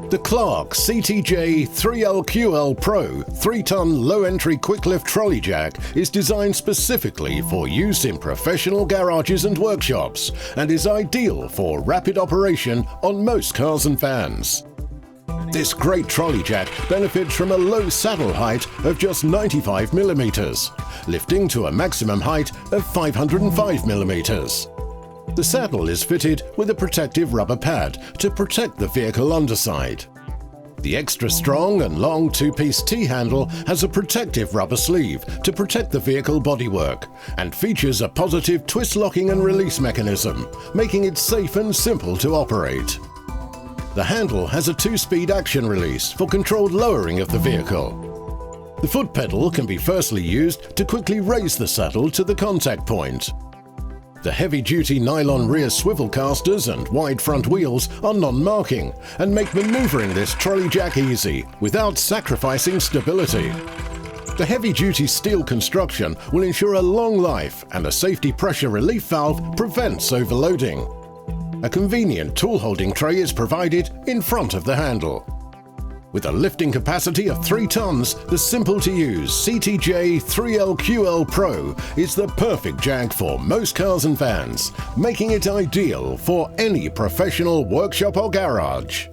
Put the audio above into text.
The Clarke CTJ3LQLPro 3-ton low-entry quick-lift trolley jack is designed specifically for use in professional garages and workshops and is ideal for rapid operation on most cars and vans. This great trolley jack benefits from a low saddle height of just 95 mm, lifting to a maximum height of 505 mm. The saddle is fitted with a protective rubber pad to protect the vehicle underside. The extra strong and long two-piece T-handle has a protective rubber sleeve to protect the vehicle bodywork and features a positive twist locking and release mechanism, making it safe and simple to operate. The handle has a 2-speed action release for controlled lowering of the vehicle. The foot pedal can be firstly used to quickly raise the saddle to the contact point. The heavy-duty nylon rear swivel casters and wide front wheels are non-marking and make manoeuvring this trolley jack easy without sacrificing stability. The heavy-duty steel construction will ensure a long life, and a safety pressure relief valve prevents overloading. A convenient tool-holding tray is provided in front of the handle. With a lifting capacity of 3 tons, the simple-to-use CTJ3LQLPro is the perfect jack for most cars and vans, making it ideal for any professional workshop or garage.